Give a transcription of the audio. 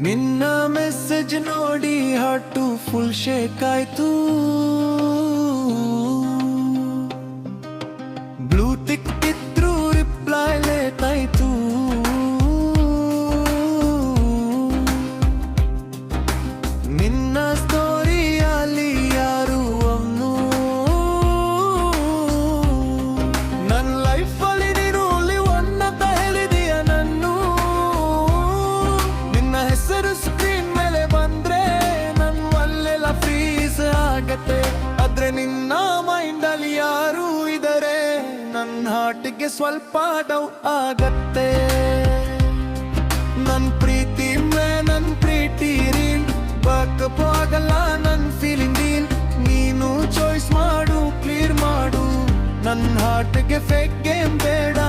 ನಿನ್ನ ಮೆಸೇಜ್ ನೋಡಿ heart full shake ಆಯ್ತು. ಬ್ಲೂ ಟಿಕ್ ಇದ್ರು ರಿಪ್ಲೈ ಲೇಟ್ ಆಯ್ತು. ನಿನ್ನ ಸ್ಟೋರಿಯಲ್ಲಿ ಯಾರು ಅವನು, ನನ್ನ ಲೈಫಲ್ಲಿ ನೀನು ಅಂತ ಹೇಳಿದೀಯ ನನ್ನು. ನಿನ್ನ ಹೆಸರು ಸ್ಕ್ರೀನ್ ಮೇಲೆ ಬಂದ್ರೆ ನನ್ ಒಲ್ಲೆಲ್ಲ ಫ್ರೀಸ್ ಆಗತ್ತೆ. ಆದ್ರೆ ನಿನ್ನ ಮೈಂಡಲ್ಲಿ ಯಾರು ಇದರೆ ನನ್ನ ಹಾರ್ಟ್ಗೆ ಸ್ವಲ್ಪ ಡೌ ಆಗತ್ತೆ. ನನ್ ಪ್ರೀತಿ ನನ್ ಪ್ರೀತಿ ರೀಲ್ ಬಾಕಪ್ ಆಗಲ್ಲ ನನ್ ಫೀಲಿಂಗ್ ಡೀಲ್. ನೀನು ಚಾಯ್ಸ್ ಮಾಡು, ಕ್ಲಿಯರ್ ಮಾಡು. ನನ್ನ ಹಾರ್ಟ್ಗೆ ಫೇಕ್ ಗೇಮ್ ಬೇಡ.